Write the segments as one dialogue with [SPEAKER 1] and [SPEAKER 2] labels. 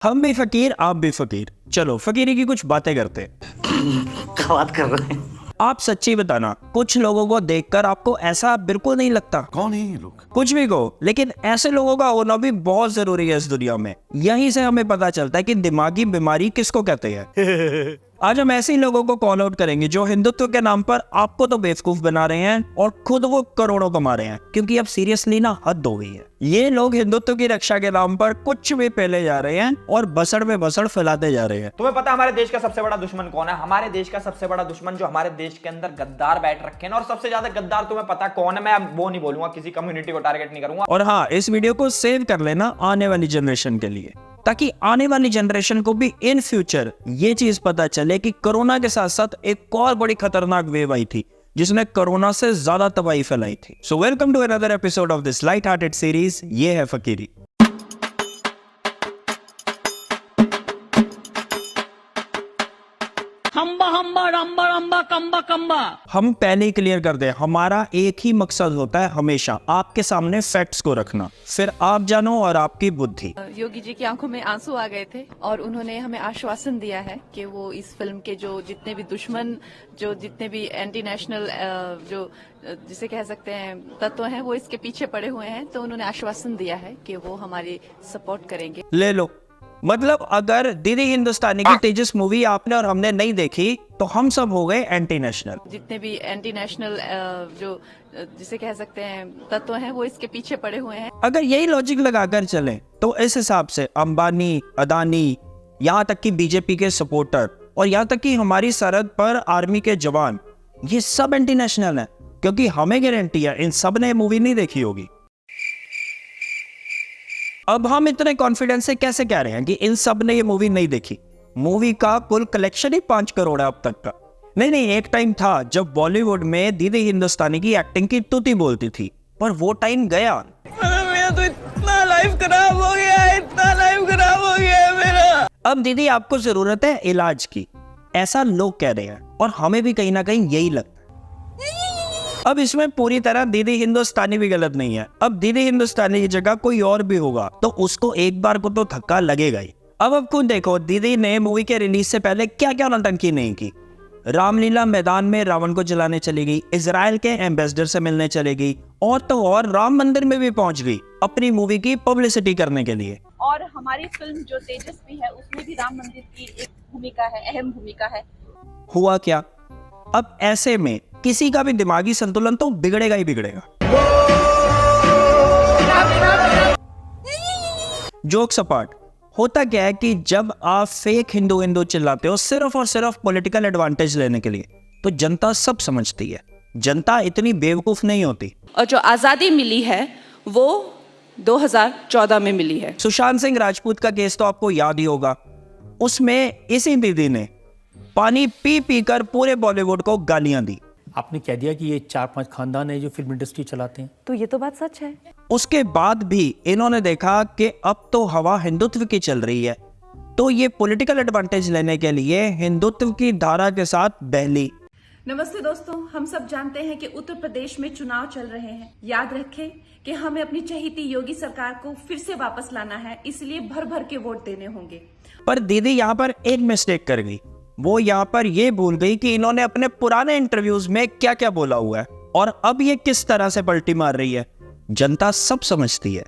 [SPEAKER 1] हम भी फकीर, आप भी फकीर। चलो फकीरी की कुछ बातें करते हैं।
[SPEAKER 2] क्या बात कर रहे हैं?
[SPEAKER 1] आप सच्ची बताना, कुछ लोगों को देखकर आपको ऐसा बिल्कुल नहीं लगता?
[SPEAKER 3] कौन है ये लोग?
[SPEAKER 1] कुछ भी कहो, लेकिन ऐसे लोगों का होना भी बहुत जरूरी है इस दुनिया में। यहीं से हमें पता चलता है कि दिमागी बीमारी किसको कहते हैं। आज हम ऐसे ही लोगों को कॉल आउट करेंगे जो हिंदुत्व के नाम पर आपको तो बेवकूफ बना रहे हैं और खुद वो करोड़ों कमा रहे हैं, क्योंकि अब सीरियसली ना हद हो गई है। ये लोग हिंदुत्व की रक्षा के नाम पर कुछ भी पहले जा रहे हैं और बसड़ में बसड़ फैलाते जा रहे हैं।
[SPEAKER 4] तुम्हें पता है हमारे देश का सबसे बड़ा दुश्मन कौन है? हमारे देश का सबसे बड़ा दुश्मन जो हमारे देश के अंदर गद्दार बैठ रखे हैं, और सबसे ज्यादा गद्दार तुम्हें पता कौन है? मैं अब वो नहीं बोलूंगा, किसी कम्युनिटी को टारगेट नहीं करूंगा।
[SPEAKER 1] और हाँ, इस वीडियो को सेव कर लेना आने वाली जनरेशन के लिए, ताकि आने वाली जनरेशन को भी इन फ्यूचर ये चीज पता चले कि कोरोना के साथ साथ एक और बड़ी खतरनाक वेव आई थी जिसने कोरोना से ज्यादा तबाही फैलाई थी। So welcome to another episode of this light hearted series, ये है फकीरी। हम पहले ही क्लियर कर दें, हमारा एक ही मकसद होता है हमेशा आपके सामने फैक्ट्स को रखना, फिर आप जानो और आपकी बुद्धि।
[SPEAKER 5] योगी जी की आंखों में आंसू आ गए थे और उन्होंने हमें आश्वासन दिया है कि वो इस फिल्म के जो जितने भी दुश्मन, जो जितने भी एंटी नेशनल जो जिसे कह सकते हैं तत्व हैं, वो इसके पीछे पड़े हुए हैं। तो उन्होंने आश्वासन दिया है कि वो हमारी सपोर्ट करेंगे।
[SPEAKER 1] ले लो, मतलब अगर दीदी हिंदुस्तानी की तेजस मूवी आपने और हमने नहीं देखी तो हम सब हो गए एंटी नेशनल।
[SPEAKER 5] जितने भी एंटी नेशनल जो जिसे कह सकते हैं तत्व हैं, वो इसके पीछे पड़े हुए हैं।
[SPEAKER 1] अगर यही लॉजिक लगाकर चले तो इस हिसाब से अंबानी, अदानी, यहाँ तक कि बीजेपी के सपोर्टर और यहाँ तक कि हमारी सरहद पर आर्मी के जवान, ये सब एंटी नेशनल है, क्योंकि हमें गारंटी है इन सब ने मूवी नहीं देखी होगी। अब हम इतने कॉन्फिडेंस से कैसे कह रहे हैं कि इन सब ने ये मूवी नहीं देखी? मूवी का कुल कलेक्शन ही 5 करोड़ है अब तक का। नहीं, एक टाइम था जब बॉलीवुड में दीदी हिंदुस्तानी की एक्टिंग की तुती बोलती थी, पर वो टाइम गया।
[SPEAKER 6] मेरा तो इतना लाइफ खराब हो गया है, इतना लाइफ खराब हो गया है मेरा।
[SPEAKER 1] अब दीदी आपको जरूरत है इलाज की, ऐसा लोग कह रहे हैं और हमें भी कहीं ना कहीं यही लगता है। अब इसमें पूरी तरह दीदी हिंदुस्तानी भी गलत नहीं है। अब दीदी हिंदुस्तानी की जगह कोई और भी होगा तो उसको एक बार को तो धक्का लगेगा ही। अब खुद देखो, दीदी ने मूवी के रिलीज से पहले क्या क्या नौटंकी नहीं की। रामलीला मैदान में रावण को जलाने चली गई, इजराइल के एम्बेसडर से मिलने चली गई, और तो और राम मंदिर में भी पहुंच गई अपनी मूवी की पब्लिसिटी करने के लिए।
[SPEAKER 7] और हमारी फिल्म जो तेजस्वी है उसमें भी राम मंदिर की एक भूमिका है, अहम भूमिका है।
[SPEAKER 1] हुआ क्या? अब ऐसे में किसी का भी दिमागी संतुलन तो बिगड़ेगा ही बिगड़ेगा। जोक्स अपार्ट, होता क्या है कि जब आप फेक हिंदू हिंदू चिल्लाते हो सिर्फ और सिर्फ पॉलिटिकल एडवांटेज लेने के लिए, तो जनता सब समझती है। जनता इतनी बेवकूफ नहीं होती।
[SPEAKER 8] और जो आजादी मिली है वो 2014 में मिली है।
[SPEAKER 1] सुशांत सिंह राजपूत का केस तो आपको याद ही होगा। उसमें इसी दीदी ने पानी पी पी कर पूरे बॉलीवुड को गालियां दी।
[SPEAKER 9] आपने कह दिया कि ये 4-5 खानदान है जो फिल्म इंडस्ट्री चलाते हैं,
[SPEAKER 5] तो ये तो बात सच है।
[SPEAKER 1] उसके बाद भी इन्होंने देखा कि अब तो हवा हिंदुत्व की चल रही है, तो ये पॉलिटिकल एडवांटेज लेने के लिए हिंदुत्व की धारा के साथ बहली।
[SPEAKER 7] नमस्ते दोस्तों, हम सब जानते हैं कि उत्तर प्रदेश में चुनाव चल रहे हैं। याद रखें कि हमें अपनी चहेती योगी सरकार को फिर से वापस लाना है, इसलिए भर भर के वोट देने होंगे।
[SPEAKER 1] पर दीदी यहाँ पर एक मिस्टेक कर गई। वो यहाँ पर ये भूल गई कि इन्होंने अपने पुराने इंटरव्यूज में क्या क्या बोला हुआ है और अब ये किस तरह से पलटी मार रही है। जनता सब समझती है।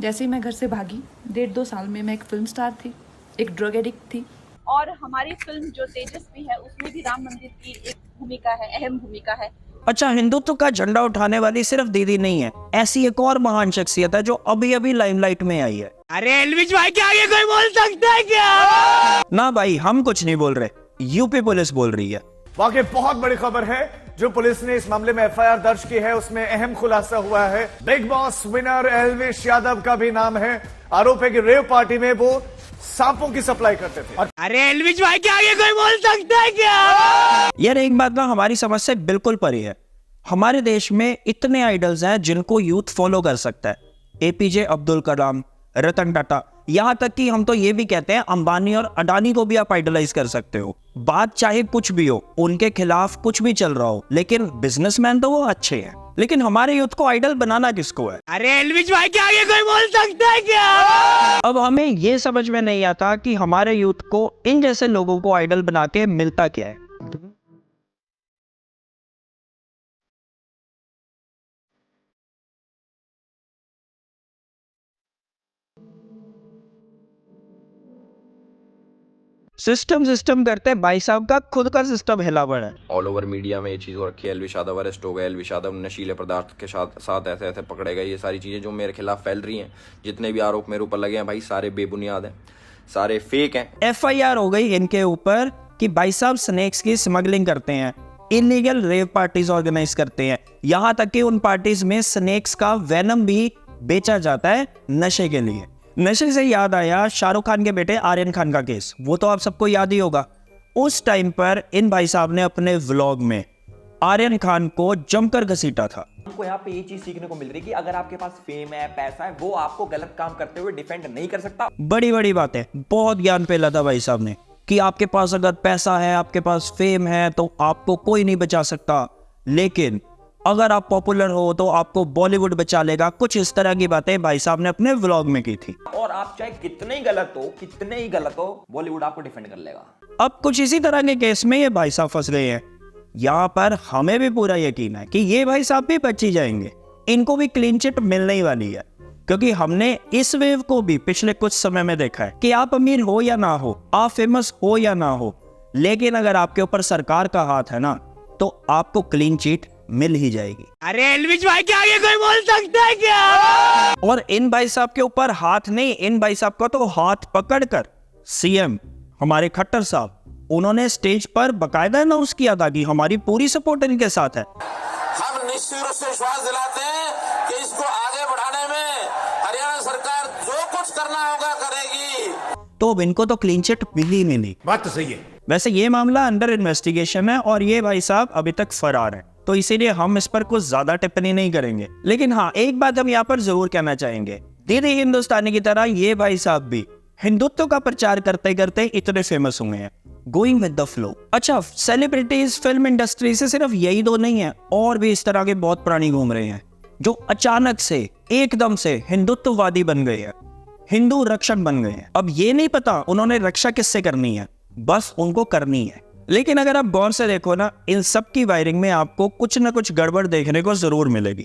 [SPEAKER 5] जैसे ही मैं घर से भागी, 1.5-2 साल में मैं एक फिल्म स्टार थी, एक ड्रग एडिक्ट थी।
[SPEAKER 7] और हमारी फिल्म जो तेजस्वी है उसमें भी राम मंदिर की एक भूमिका है, अहम भूमिका है।
[SPEAKER 1] अच्छा, हिंदुत्व का झंडा उठाने वाली सिर्फ दीदी नहीं है, ऐसी एक और महान शख्सियत है जो अभी अभी लाइमलाइट में आई है।
[SPEAKER 6] अरे एलविश भाई के आगे कोई बोल सकता है क्या?
[SPEAKER 1] ना भाई, हम कुछ नहीं बोल रहे, यूपी पुलिस बोल रही है।
[SPEAKER 10] वाकई बहुत बड़ी खबर है जो पुलिस ने इस मामले में एफआईआर दर्ज की है, उसमें अहम खुलासा हुआ है। Big boss winner Elvish Yadav का भी नाम है। आरोप है कि रेव पार्टी में वो सांपों की सप्लाई करते थे।
[SPEAKER 6] अरे एलविश भाई के आगे कोई बोल सकता है क्या?
[SPEAKER 1] यार एक बात ना हमारी समझ से बिल्कुल परे है। हमारे देश में इतने आइडल्स हैं जिनको यूथ फॉलो कर सकता है। एपीजे अब्दुल कलाम, रतन टाटा, यहाँ तक कि हम तो ये भी कहते हैं अंबानी और अडानी को भी आप आइडलाइज कर सकते हो। बात चाहे कुछ भी हो, उनके खिलाफ कुछ भी चल रहा हो, लेकिन बिजनेसमैन तो वो अच्छे हैं। लेकिन हमारे यूथ को आइडल बनाना किसको है?
[SPEAKER 6] अरे एल्विश भाई के आगे कोई बोल सकता है क्या?
[SPEAKER 1] अब हमें ये समझ में नहीं आता कि हमारे यूथ को इन जैसे लोगों को आइडल बना के मिलता क्या है। सिस्टम करते हैं, भाई साहब का खुद का सिस्टम हिला पड़ा है।
[SPEAKER 3] ऑल ओवर मीडिया में ये चीज़ हो रखी है, एलविश यादव अरेस्ट हो गए, एलविश यादव नशीले पदार्थ के साथ ऐसे ऐसे पकड़े गए। ये सारी चीज़ें जो मेरे खिलाफ फैल रही हैं, जितने भी आरोप मेरे ऊपर लगे हैं भाई, सारे बेबुनियाद हैं, सारे फेक हैं।
[SPEAKER 1] FIR हो गई इनके ऊपर कि भाई साहब स्नेक्स की स्मगलिंग करते हैं, इलीगल रेव पार्टीज ऑर्गेनाइज करते हैं, यहाँ तक कि उन पार्टीज में स्नेक्स का वेनम भी बेचा जाता है नशे के लिए। नशे से याद आया शाहरुख खान के बेटे आर्यन खान का केस, वो तो आप सबको याद ही होगा। उस टाइम पर इन भाई साहब ने अपने व्लॉग में आर्यन खान को जमकर घसीटा था।
[SPEAKER 4] हमको यहाँ पे ये चीज सीखने को मिल रही है कि अगर आपके पास फेम है, पैसा है, वो आपको गलत काम करते हुए डिफेंड नहीं कर सकता।
[SPEAKER 1] बड़ी बड़ी बात है, बहुत ज्ञान पेला था भाई साहब ने कि आपके पास अगर पैसा है, आपके पास फेम है तो आपको कोई नहीं बचा सकता, लेकिन अगर आप पॉपुलर हो तो आपको बॉलीवुड बचा लेगा। कुछ इस तरह की बातें भाई साहब ने अपने व्लॉग में की थी।
[SPEAKER 4] और आप चाहे कितने ही गलत हो, बॉलीवुड आपको डिफेंड कर लेगा।
[SPEAKER 1] अब कुछ इसी तरह के केस में ये भाई साहब फंस गए हैं। यहाँ पर हमें भी पूरा यकीन है कि ये भाई साहब भी बच ही जाएंगे, इनको भी क्लीन चिट मिलने ही वाली है, क्योंकि हमने इस वेव को भी पिछले कुछ समय में देखा है कि आप अमीर हो या ना हो, आप फेमस हो या ना हो, लेकिन अगर आपके ऊपर सरकार का हाथ है ना तो आपको क्लीन चिट मिल ही जाएगी।
[SPEAKER 6] अरे एल्विश भाई के आगे कोई बोल सकता है क्या?
[SPEAKER 1] और इन भाई साहब के ऊपर हाथ नहीं, इन भाई साहब का तो हाथ पकड़कर CM हमारे खट्टर साहब, उन्होंने स्टेज पर बकायदा अनाउंस किया था कि हमारी पूरी सपोर्ट इनके साथ है।
[SPEAKER 11] हम निश्चित रूप से विश्वास दिलाते हैं कि इसको आगे बढ़ाने में हरियाणा सरकार जो कुछ करना होगा करेगी।
[SPEAKER 1] तो अब इनको तो क्लीन चिट मिली नहीं।
[SPEAKER 10] बात तो सही है।
[SPEAKER 1] वैसे ये मामला अंडर इन्वेस्टिगेशन है और ये भाई साहब अभी तक फरार है, तो इसीलिए हम इस पर कुछ ज्यादा टिप्पणी नहीं करेंगे। लेकिन हाँ, एक बात हम यहाँ पर जरूर कहना चाहेंगे, दीदी हिंदुस्तानी की तरह ये भाई साहब भी हिंदुत्व का प्रचार करते करते इतने फेमस हुए हैं, गोइंग विद द फ्लो। अच्छा, सेलिब्रिटीज फिल्म इंडस्ट्री से सिर्फ यही दो नहीं है, और भी इस तरह के बहुत प्राणी घूम रहे हैं जो अचानक से एकदम से हिंदुत्ववादी बन गए हैं, हिंदू रक्षक बन गए हैं। अब ये नहीं पता उन्होंने रक्षा किससे करनी है, बस उनको करनी है। लेकिन अगर आप गौर से देखो ना, इन सब की वायरिंग में आपको कुछ ना कुछ गड़बड़ देखने को जरूर मिलेगी।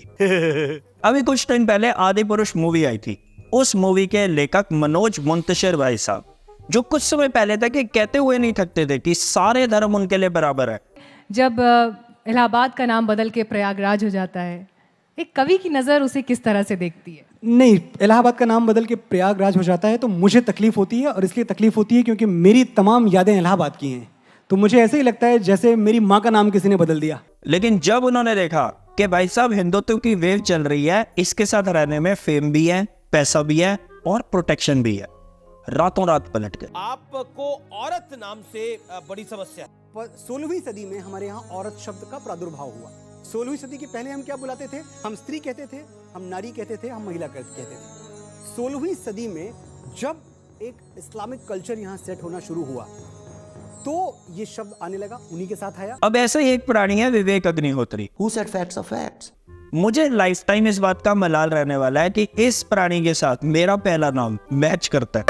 [SPEAKER 1] अभी कुछ टाइम पहले आदि पुरुष मूवी आई थी, उस मूवी के लेखक मनोज मुंतशिर भाई साहब, जो कुछ समय पहले तक ये कहते हुए नहीं थकते थे कि सारे धर्म उनके लिए बराबर है।
[SPEAKER 12] जब इलाहाबाद का नाम बदल के प्रयागराज हो जाता है, एक कवि की नज़र उसे किस तरह से देखती है?
[SPEAKER 13] नहीं, इलाहाबाद का नाम बदल के प्रयागराज हो जाता है तो मुझे तकलीफ होती है, और इसलिए तकलीफ होती है क्योंकि मेरी तमाम यादें इलाहाबाद की हैं, तो मुझे ऐसे ही लगता है जैसे मेरी माँ का नाम किसी ने बदल दिया।
[SPEAKER 1] लेकिन जब उन्होंने देखा कि भाई साहब हिंदुत्व की वेव चल रही है, इसके साथ रहने में फेम भी है, पैसा भी है और प्रोटेक्शन भी है, रातों रात पलट गए।
[SPEAKER 6] आपको औरत नाम से बड़ी समस्या है।
[SPEAKER 13] 16वीं सदी में हमारे यहाँ औरत शब्द का प्रादुर्भाव हुआ। 16वीं सदी के पहले हम क्या बुलाते थे? हम स्त्री कहते थे, हम नारी कहते थे, हम महिला कहते थे। 16वीं सदी में जब एक इस्लामिक कल्चर यहाँ सेट होना शुरू हुआ तो ये शब्द आने लगा, उन्हीं के साथ आया।
[SPEAKER 1] अब ऐसे ही एक प्राणी है Vivek Agnihotri.
[SPEAKER 2] Who said facts are facts?
[SPEAKER 1] मुझे लाइफ टाइम इस बात का मलाल रहने वाला है कि इस प्राणी के साथ मेरा पहला नाम मैच करता है।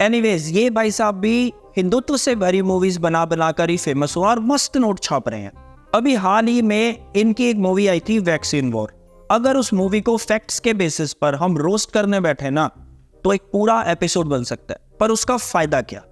[SPEAKER 1] एनीवेज, ये भाई साहब भी हिंदुत्व से भरी मूवीज बना कर ही फेमस हुआ और मस्त नोट छाप रहे हैं। अभी हाल ही में इनकी एक मूवी आई थी वैक्सीन वॉर। अगर उस मूवी को फैक्ट्स के बेसिस पर हम रोस्ट करने बैठे ना तो एक पूरा एपिसोड बन सकता है, पर उसका फायदा क्या?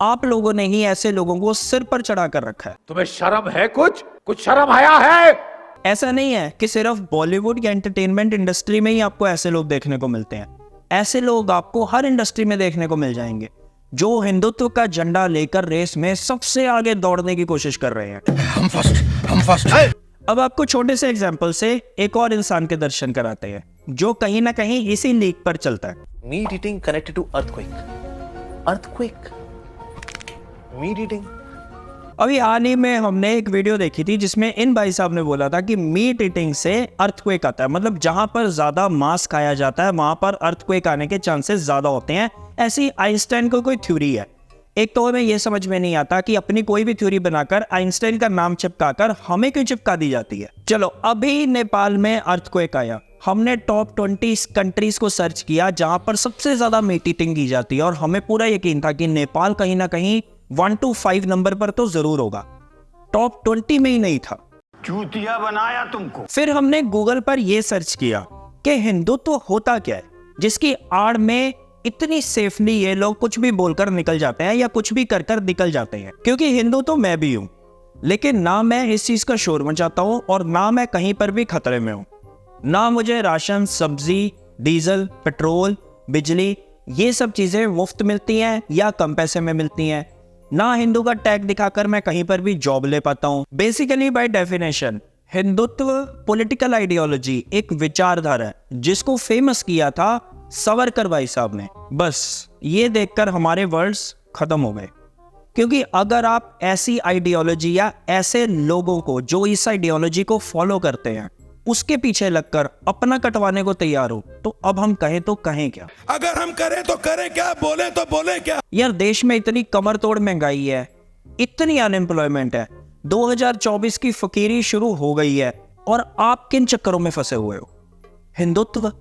[SPEAKER 1] आप लोगों ने ही ऐसे लोगों को सिर पर चढ़ा कर रखा है।
[SPEAKER 11] तुम्हें शर्म है? कुछ शर्म आया है?
[SPEAKER 1] ऐसा नहीं है कि सिर्फ बॉलीवुड या एंटरटेनमेंट इंडस्ट्री में ही आपको ऐसे लोग देखने को मिलते हैं। ऐसे लोग आपको हर इंडस्ट्री में देखने को मिल जाएंगे जो हिंदुत्व का झंडा लेकर रेस में सबसे आगे दौड़ने की कोशिश कर रहे हैं। हम फर्स्ट। अब आपको छोटे से एग्जांपल से एक और इंसान के दर्शन कराते हैं जो कहीं ना कहीं इसी लीक पर चलता है।
[SPEAKER 6] Meat eating connected to earthquake. Meat eating.
[SPEAKER 1] अभी हाल ही में हमने एक वीडियो देखी थी जिसमें इन भाई साहब ने बोला था कि मीट ईटिंग से अर्थक्वेक आता है, मतलब जहां पर ज्यादा मांस खाया जाता है वहां पर अर्थक्वेक आने के चांसेस ज्यादा होते हैं। ऐसी आइंस्टाइन को कोई थ्योरी है। एक तो हमें यह समझ में नहीं आता कि अपनी कोई भी थ्योरी बनाकर आइंस्टाइन का नाम चिपकाकर हमें क्यों चिपका दी जाती है। चलो, अभी नेपाल में अर्थक्वेक आया, हमने टॉप 20 कंट्रीज को सर्च किया जहां पर सबसे ज्यादा मीट ईटिंग की जाती है, और हमें पूरा यकीन था कि नेपाल कहीं ना कहीं 1 to 5 नंबर पर तो जरूर होगा, टॉप 20 में ही नहीं था।
[SPEAKER 14] चूतिया बनाया तुमको।
[SPEAKER 1] फिर हमने गूगल पर यह सर्च किया कि हिंदुत्व होता क्या है, जिसकी आड़ में इतनी सेफली ये लोग कुछ भी बोलकर निकल जाते हैं या कुछ भी कर कर निकल जाते हैं। क्योंकि हिंदू तो मैं भी हूं, लेकिन ना मैं इस चीज का शोर मचाता हूं और ना मैं कहीं पर भी खतरे में हूं। ना मुझे राशन, सब्जी, डीजल, पेट्रोल, बिजली ये सब चीजें मुफ्त मिलती हैं या कम पैसे में मिलती हैं। ना हिंदू का टैग दिखाकर मैं कहीं पर भी जॉब ले पाता हूं। Basically by definition Hindutva political ideology एक विचारधारा है जिसको फेमस किया था सावरकर भाई साहब ने। बस ये देखकर हमारे वर्ड्स खत्म हो गए, क्योंकि अगर आप ऐसी आइडियोलॉजी या ऐसे लोगों को जो इस आइडियोलॉजी को फॉलो करते हैं उसके पीछे लगकर अपना कटवाने को तैयार हो, तो अब हम कहें तो कहें क्या?
[SPEAKER 15] अगर हम करें तो करें क्या, बोले तो बोले क्या?
[SPEAKER 1] यार, देश में इतनी कमर तोड़ महंगाई है, इतनी अनएम्प्लॉयमेंट है, 2024 की फकीरी शुरू हो गई है, और आप किन चक्करों में फंसे हुए हो? हिंदुत्व।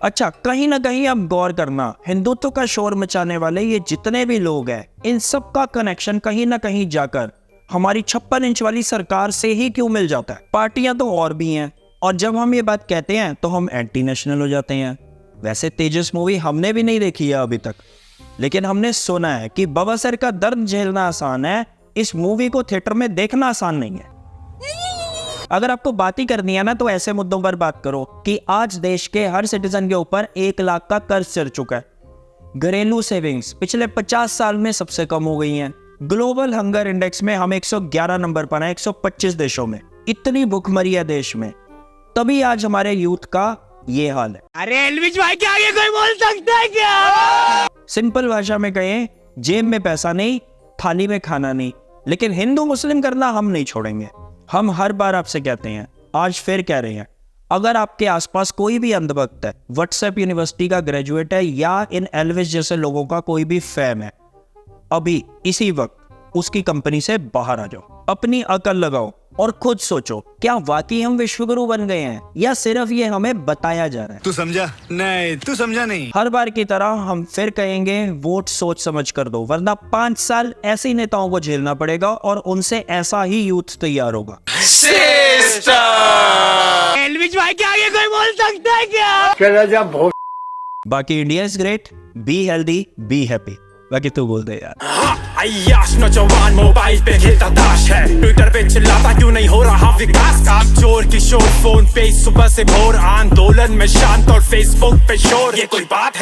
[SPEAKER 1] अच्छा, कहीं ना कहीं अब गौर करना, हिंदुत्व का शोर मचाने वाले ये जितने भी लोग हैं, इन सब का कनेक्शन कहीं ना कहीं जाकर हमारी 56 इंच वाली सरकार से ही क्यों मिल जाता है? पार्टियां तो और भी हैं, और जब हम ये बात कहते हैं तो हम एंटी नेशनल हो जाते हैं। वैसे तेजस मूवी हमने भी नहीं देखी है अभी तक, लेकिन हमने सुना है कि बवासीर का दर्द झेलना आसान है, इस मूवी को थिएटर में देखना आसान नहीं है। अगर आपको बात ही करनी है ना, तो ऐसे मुद्दों पर बात करो कि आज देश के हर सिटीजन के ऊपर 1 लाख का कर्ज चढ़ चुका है। घरेलू सेविंग्स पिछले 50 साल में सबसे कम हो गई हैं। ग्लोबल हंगर इंडेक्स में हम 111 नंबर पर हैं 125 देशों में। इतनी भूखमरी है देश में, तभी आज हमारे यूथ का ये हाल है।
[SPEAKER 6] अरे एल्विश भाई के आगे कोई बोल सकता है क्या?
[SPEAKER 1] सिंपल भाषा में कहें, जेब में पैसा नहीं, थाली में खाना नहीं, लेकिन हिंदू मुस्लिम करना हम नहीं छोड़ेंगे। हम हर बार आपसे कहते हैं, आज फिर कह रहे हैं, अगर आपके आसपास कोई भी अंधभक्त है, व्हाट्सएप यूनिवर्सिटी का ग्रेजुएट है, या इन एल्विश जैसे लोगों का कोई भी फैन है, अभी इसी वक्त उसकी कंपनी से बाहर आ जाओ, अपनी अकल लगाओ और खुद सोचो, क्या वाकई हम विश्वगुरु बन गए हैं या सिर्फ ये हमें बताया जा रहा है?
[SPEAKER 15] तू समझा नहीं, तू समझा नहीं।
[SPEAKER 1] हर बार की तरह हम फिर कहेंगे, वोट सोच समझ कर दो, वरना 5 साल ऐसे ही नेताओं को झेलना पड़ेगा और उनसे ऐसा ही यूथ तैयार होगा।
[SPEAKER 6] एल्विश भाई के आगे कोई बोल सकता है क्या?
[SPEAKER 1] बाकी India is great, be healthy, be happy. बाकी तू बोल दे यार।
[SPEAKER 16] अय्याश नौजवान मोबाइल पे खेलता दाश है, ट्विटर पे चिल्लाता क्यों नहीं हो रहा विकास? काम चोर किशोर फोन पे सुबह से भोर, आंदोलन में शांत और फेसबुक पे शोर, ये कोई बात है?